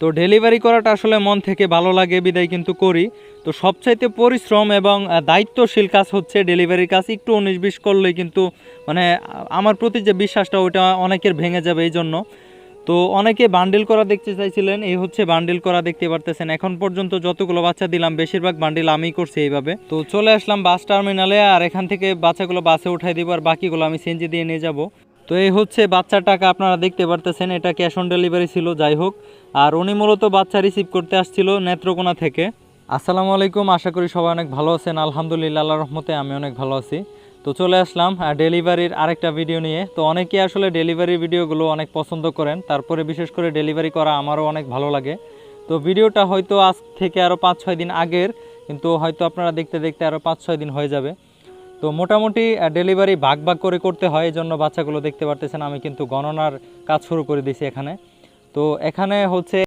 তো ডেলিভারি করাটা আসলে মন থেকে ভালো লাগে বিদায় কিন্তু করি। তো সবচাইতে পরিশ্রম এবং দায়িত্বশীল কাজ হচ্ছে ডেলিভারির কাজ। একটু 19-20 করলেই কিন্তু মানে আমার প্রতি যে বিশ্বাসটা ওইটা অনেকের ভেঙে যাবে এই জন্য। তো অনেকে বান্ডিল করা দেখতে চাইছিলেন, এই হচ্ছে বান্ডিল করা, দেখতে পারতেছেন। এখন পর্যন্ত যতগুলো বাচ্চা দিলাম বেশিরভাগ বান্ডিল আমিই করছি এইভাবে। তো চলে আসলাম বাস টার্মিনালে, আর এখান থেকে বাচ্চাগুলো বাসে উঠাই দিব, আর বাকিগুলো আমি সিএনজি দিয়ে নিয়ে যাব। তো এই হচ্ছে বাচ্চার টাকা, আপনারা দেখতে পারতেছেন এটা ক্যাশ অন ডেলিভারি ছিল, যাই হোক। আর উনি মূলত বাচ্চা রিসিভ করতে আসছিল নেত্রকোনা থেকে। আসসালামু আলাইকুম, আশা করি সবাই অনেক ভালো আছেন। আলহামদুলিল্লাহ, আল্লাহর রহমতে আমি অনেক ভালো আছি। তো চলে আসলাম ডেলিভারির আরেকটা ভিডিও নিয়ে। তো অনেকেই আসলে ডেলিভারি ভিডিওগুলো অনেক পছন্দ করেন, তারপরে বিশেষ করে ডেলিভারি করা আমারও অনেক ভালো লাগে। তো ভিডিওটা হয়তো আজ থেকে আরও 5-6 দিন আগের, কিন্তু হয়তো আপনারা দেখতে দেখতে আরও 5-6 দিন হয়ে যাবে। তো মোটামুটি ডেলিভারি ভাগ ভাগ করে করতে হয়, এই জন্য বাচ্চাগুলো দেখতে পারতেছেন আমি কিন্তু গণনার কাজ শুরু করে দিয়েছি এখানে। তো এখানে হচ্ছে